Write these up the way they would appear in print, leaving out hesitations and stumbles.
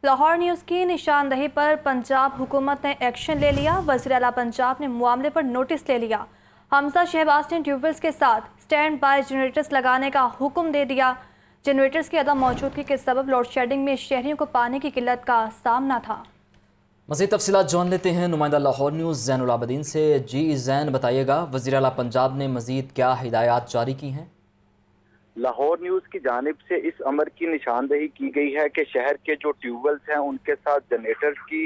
Lahore news की निशानदही पर पंजाब हुकूमत ने एक्शन ले लिया। वज़ीर आला पंजाब ने मामले पर नोटिस ले लिया। हमजा शहबाज ने ट्यूबवेल्स के साथ स्टैंड बाय जनरेटर्स लगाने का हुक्म दे दिया। जनरेटर्स की अदम मौजूदगी के सबब लोड शेडिंग में शहरियों को पानी की किल्लत का सामना था। मज़ीद तफसीलात जान लेते हैं नुमाइंदा लाहौर न्यूज़ ज़ैनुल आबदीन से। जी ज़ैन, बताइएगा वज़ीर आला पंजाब ने मज़ीद क्या हिदायत जारी की हैं? लाहौर न्यूज़ की जानिब से इस अमर की निशानदही की गई है कि शहर के जो ट्यूबवेल्स हैं उनके साथ जनरेटर्स की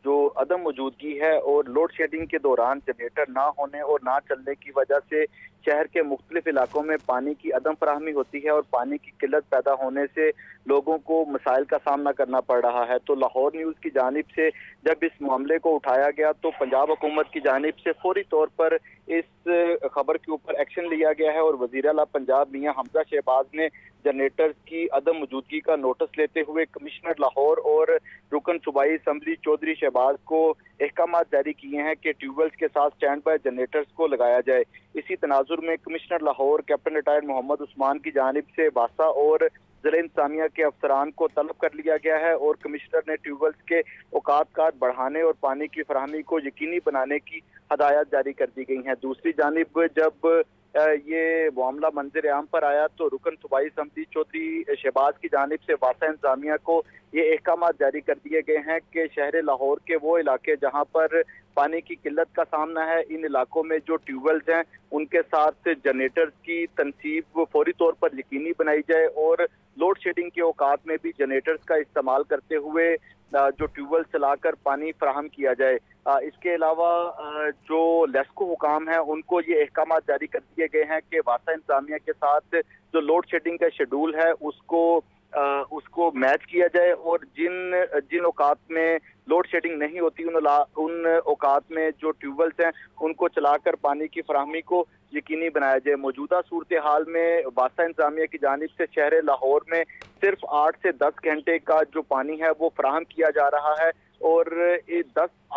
जो अदम मौजूदगी है और लोड शेडिंग के दौरान जनरेटर ना होने और ना चलने की वजह से शहर के मुख्तलिफ इलाकों में पानी की अदम फराहमी होती है और पानी की किल्लत पैदा होने से लोगों को मसाइल का सामना करना पड़ रहा है। तो लाहौर न्यूज़ की जानिब से जब इस मामले को उठाया गया तो पंजाब हुकूमत की जानिब से फौरी तौर पर इस खबर के ऊपर एक्शन लिया गया है और वज़ीर आला पंजाब मियां हमजा शहबाज ने जनरेटर्स की अदम मौजूदगी का नोटिस लेते हुए कमिश्नर लाहौर और रुकन सूबाई असम्बली चौधरी शहबाज को अहकाम जारी किए हैं कि ट्यूबवेल्स के साथ स्टैंड बाय जनरेटर्स को लगाया जाए। इसी तनाजुर में commissioner Lahore captain retired Mohammad Usman की जानिब से वासा और ज़िला इंतजामिया के अफसरान को तलब कर लिया गया है और कमिश्नर ने ट्यूबवेल्स के औकात बढ़ाने और पानी की फराहमी को यकीनी बनाने की हदायत जारी कर दी गई हैं। दूसरी जानिब जब ये मामला मंजर आम पर आया तो रुकन सूबाई असम्बली चौधरी शहबाज की जानिब से वासा इंतजामिया को ये अहकाम जारी कर दिए गए हैं कि शहर लाहौर के वो इलाके जहाँ पर पानी की किल्लत का सामना है, इन इलाकों में जो ट्यूबवेल्स हैं उनके साथ जनरेटर्स की तनसीब फौरी तौर पर यकीनी बनाई जाए और लोड शेडिंग के औकात में भी जनरेटर्स का इस्तेमाल करते हुए जो ट्यूबवेल चलाकर पानी फराहम किया जाए। इसके अलावा जो लेस्को हुकाम हैं उनको ये अहकाम जारी कर दिए गए हैं कि वासा इंतजामिया के साथ जो लोड शेडिंग का शेड्यूल है उसको मैच किया जाए और जिन औकात में लोड शेडिंग नहीं होती उन औकात में जो ट्यूबवेल्स हैं उनको चलाकर पानी की फराहमी को यकीनी बनाया जाए। मौजूदा सूरत हाल में वासा इंतजामिया की जानिब से शहर लाहौर में सिर्फ 8 से 10 घंटे का जो पानी है वो फराहम किया जा रहा है और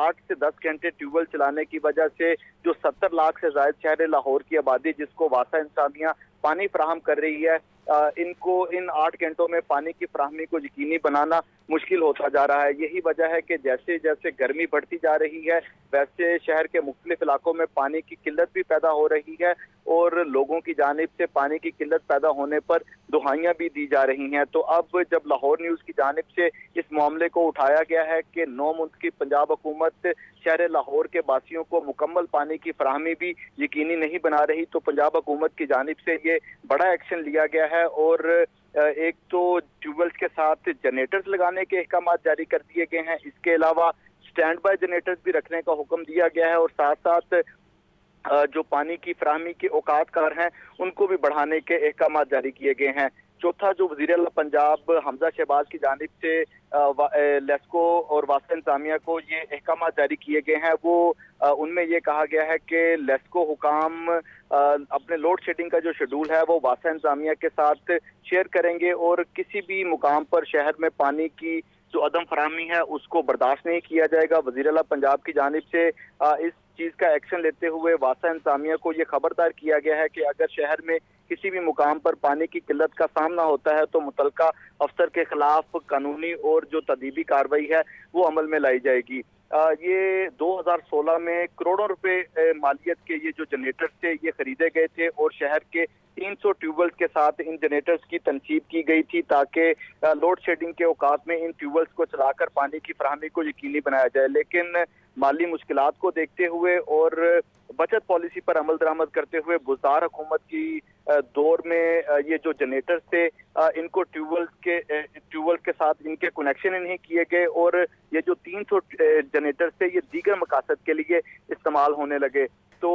8 से 10 घंटे ट्यूबवेल चलाने की वजह से जो 70 लाख से ज्यादा शहर लाहौर की आबादी जिसको वासा इंतजामिया पानी फराहम कर रही है, इनको इन 8 घंटों में पानी की फराहमी को यकीनी बनाना मुश्किल होता जा रहा है। यही वजह है कि जैसे जैसे गर्मी बढ़ती जा रही है वैसे शहर के मुख्तलिफ इलाकों में पानी की किल्लत भी पैदा हो रही है और लोगों की जानिब से पानी की किल्लत पैदा होने पर दुहाइयां भी दी जा रही हैं। तो अब जब लाहौर न्यूज़ की जानिब से इस मामले को उठाया गया है कि 9 मुल्क की पंजाब हुकूमत शहर लाहौर के बासियों को मुकम्मल पानी की फराहमी भी यकीनी नहीं बना रही, तो पंजाब हुकूमत की जानिब से ये बड़ा एक्शन लिया गया है और एक तो ट्यूबवेल्स के साथ जनरेटर्स लगाने के अहकाम जारी कर दिए गए हैं। इसके अलावा स्टैंड बाय जनरेटर्स भी रखने का हुक्म दिया गया है और साथ साथ जो पानी की फराहमी के औकात हैं उनको भी बढ़ाने के अहकाम जारी किए गए हैं। चौथा जो वज़ीर आला पंजाब हमजा शहबाज की जानिब से लेस्को और वासा इंतजामिया को ये अहकाम जारी किए गए हैं वो उनमें ये कहा गया है कि लेस्को हुकाम अपने लोड शेडिंग का जो शेड्यूल है वो वासा इंतजामिया के साथ शेयर करेंगे और किसी भी मुकाम पर शहर में पानी की जो अदम फराहमी है उसको बर्दाश्त नहीं किया जाएगा। वज़ीर आला पंजाब की जानिब से इस चीज़ का एक्शन लेते हुए वासा इंतजामिया को ये खबरदार किया गया है कि अगर शहर में किसी भी मुकाम पर पानी की किल्लत का सामना होता है तो मुतलका अफसर के खिलाफ कानूनी और जो तदीबी कार्रवाई है वो अमल में लाई जाएगी। ये 2016 में करोड़ों रुपए मालियत के ये जो जनरेटर्स थे ये खरीदे गए थे और शहर के 300 ट्यूबवेल्स के साथ इन जनरेटर्स की तनसीब की गई थी ताकि लोड शेडिंग के औकात में इन ट्यूबवेल्स को चलाकर पानी की फराहमी को यकीनी बनाया जाए। लेकिन माली मुश्किलात को देखते हुए और बचत पॉलिसी पर अमल दरामद करते हुए बुज़दार हुकूमत की दौर में ये जो जनरेटर्स थे इनको ट्यूबवेल के साथ इनके कनेक्शन नहीं किए गए और ये जो 300 जनरेटर्स थे ये दीगर मकासद के लिए इस्तेमाल होने लगे। तो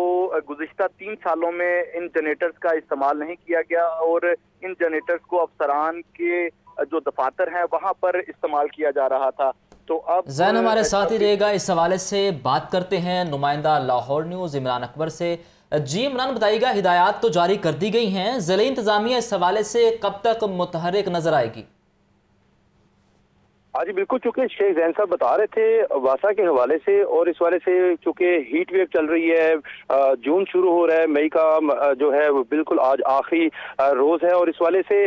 गुज़िश्ता 3 सालों में इन जनरेटर्स का इस्तेमाल नहीं किया गया और इन जनरेटर्स को अफसरान के जो दफातर हैं वहाँ पर इस्तेमाल किया जा रहा था। तो अब ज़ैन हमारे साथ ही रहेगा, इस हवाले से बात करते हैं नुमाइंदा लाहौर न्यूज़ इमरान अकबर से। जी इमरान, बताइएगा हिदायत तो जारी कर दी गई हैं, ज़िला इंतजामिया इस हवाले से कब तक मुतहर्रिक नजर आएगी? हाँ जी बिल्कुल, चूंकि शेख जैन साहब बता रहे थे वासा के हवाले से, और इस वाले से चूंकि हीट वेव चल रही है, जून शुरू हो रहा है, मई का जो है वो बिल्कुल आज आखिरी रोज है, और इस वाले से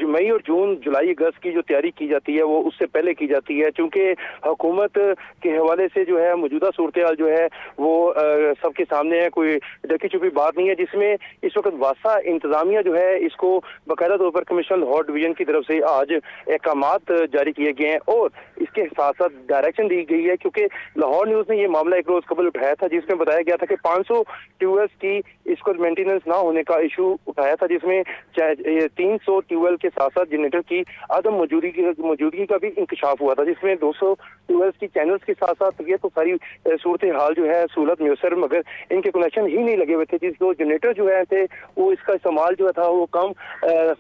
मई और जून जुलाई अगस्त की जो तैयारी की जाती है वो उससे पहले की जाती है, क्योंकि हुकूमत के हवाले से जो है मौजूदा सूरत हाल जो है वो सबके सामने है, कोई ढकी छुपी बात नहीं है, जिसमें इस वक्त वासा इंतजामिया जो है इसको बाकायदा तौर पर कमिश्नर लाहौर डिवीजन की तरफ से आज अहकामात जारी किए गए हैं और इसके साथ साथ डायरेक्शन दी गई है, क्योंकि लाहौर न्यूज ने ये मामला एक रोज कबल उठाया था जिसमें बताया गया था कि 500 ट्यूबवेल्स की इसको मेंटेनेंस ना होने का इशू उठाया था, जिसमें 300 ट्यूबवेल के साथ साथ जनरेटर की आदम मौजूदगी का भी इंकशाफ हुआ था, जिसमें 200 ट्यूबवेल्स की चैनल्स के साथ साथ ये तो सारी सूरत हाल जो है सहूलत मैसर, मगर इनके कनेक्शन ही नहीं लगे हुए थे, जिसको जनरेटर जो है थे वो इसका इस्तेमाल जो था वो कम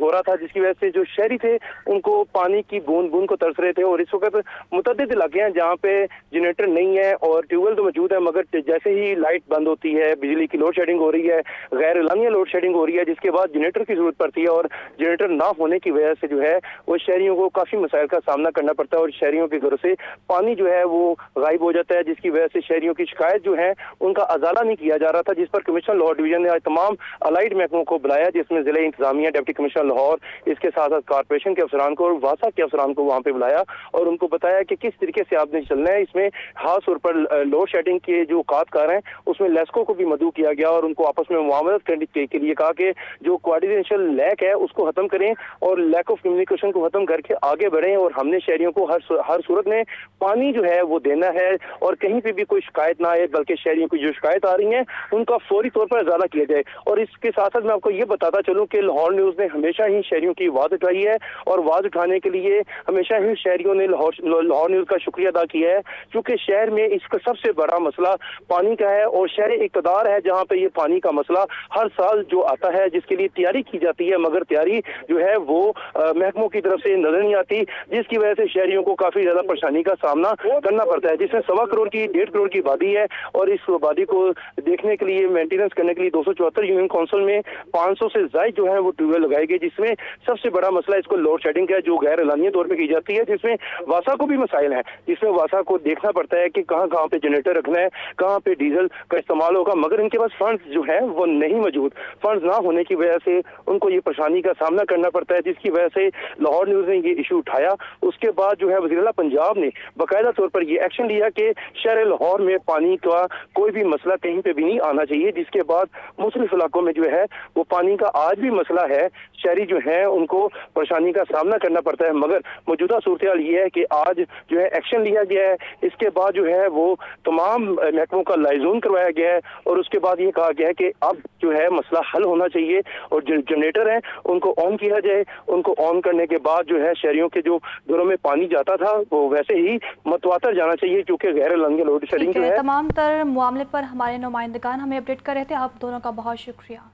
हो रहा था, जिसकी वजह से जो शहरी थे उनको पानी की बूंद बूंद को तरस रहे थे। और इस वक्त मुतअद्दिद इलाके हैं जहाँ पे जनरेटर नहीं है और ट्यूबवेल तो मौजूद है, मगर जैसे ही लाइट बंद होती है, बिजली की लोड शेडिंग हो रही है, गैर एलानिया लोड शेडिंग हो रही है, जिसके बाद जनरेटर की जरूरत पड़ती है, और जनरेटर ना होने की वजह से जो है वो शहरियों को काफी मसाइल का सामना करना पड़ता है और शहरियों के घरों से पानी जो है वो गायब हो जाता है, जिसकी वजह से शहरियों की शिकायत जो है उनका अजाला नहीं किया जा रहा था, जिस पर कमिश्नर लाहौर डिवीजन ने आज तमाम अलाइड महकमों को बुलाया, जिसमें जिले इंतजामिया, डिप्टी कमिश्नर लाहौर, इसके साथ साथ कारपोरेशन के अफसरान को और वासा के अफसरान को वहाँ पे बुलाया और उनको बताया कि किस तरीके से आपने चलना है। इसमें खास तौर पर लोड शेडिंग के जो कातकार हैं उसमें लेस्को को भी मदऊ किया गया और उनको आपस में मुआमलत करने के लिए कहा कि जो कोऑर्डिनेशन लैक है उसको खत्म करें और लैक ऑफ कम्युनिकेशन को खत्म करके आगे बढ़ें, और हमने शहरियों को हर सूरत में पानी जो है वो देना है और कहीं पे भी कोई शिकायत ना आए, बल्कि शहरियों की जो शिकायत आ रही है उनका फौरी तौर पर इजाला किया जाए। और इसके साथ साथ मैं आपको ये बताता चलूं कि लाहौर न्यूज ने हमेशा ही शहरियों की आवाज उठाई है और आवाज उठाने के लिए हमेशा ही शहरियों ने लाहौर न्यूज का शुक्रिया अदा किया है, क्योंकि शहर में इसका सबसे बड़ा मसला पानी का है और शहर इक़्तिदार है जहाँ पे ये पानी का मसला हर साल जो आता है जिसके लिए तैयारी की जाती है, मगर तैयारी जो है वो महकमों की तरफ से नजर नहीं आती, जिसकी वजह से शहरियों को काफी ज्यादा परेशानी का सामना करना पड़ता है, जिसमें 1.25 करोड़ की 1.5 करोड़ की आबादी है और इस आबादी को देखने के लिए मेंटेनेंस करने के लिए 274 यूनियन काउंसिल में 500 से ज्यादा जो है वो ट्यूबवेल लगाए गए, जिसमें सबसे बड़ा मसला इसको लोड शेडिंग का है जो गैर एलानिया तौर पर की जाती है, जिसमें वासा को भी मसाइल है, जिसमें वासा को देखना पड़ता है कि कहाँ कहाँ पे जनरेटर रखना है, कहाँ पे डीजल का इस्तेमाल होगा, मगर इनके पास फंड्स जो है वो नहीं मौजूद। फंड्स ना होने की वजह से उनको ये परेशानी का सामना करना पड़ता है, जिसकी वजह से लाहौर न्यूज ने ये इशू उठाया। उसके बाद जो है वज़ीर-ए-आला पंजाब ने बाकायदा तौर पर ये एक्शन लिया कि शहर लाहौर में पानी का कोई भी मसला कहीं पे भी नहीं आना चाहिए, जिसके बाद मुख्तलिफ इलाकों में जो है वो पानी का आज भी मसला है, शहरी जो है उनको परेशानी का सामना करना पड़ता है, मगर मौजूदा सूरत हाल ये है कि आज जो है एक्शन लिया गया है। इसके बाद जो है वो तमाम महकमों का लाइजून करवाया गया है और उसके बाद ये कहा गया है कि अब जो है मसला हल होना चाहिए और जो जनरेटर हैं उनको ऑन किया जाए। उनको ऑन करने के बाद जो है शहरियों के जो घरों में पानी जाता था वो वैसे ही मतवातर जाना चाहिए, क्योंकि गैर एलानिया लोड शेडिंग जो है। तमाम तर मामले पर हमारे नुमाइंदगान हमें अपडेट कर रहे थे, आप दोनों का बहुत शुक्रिया।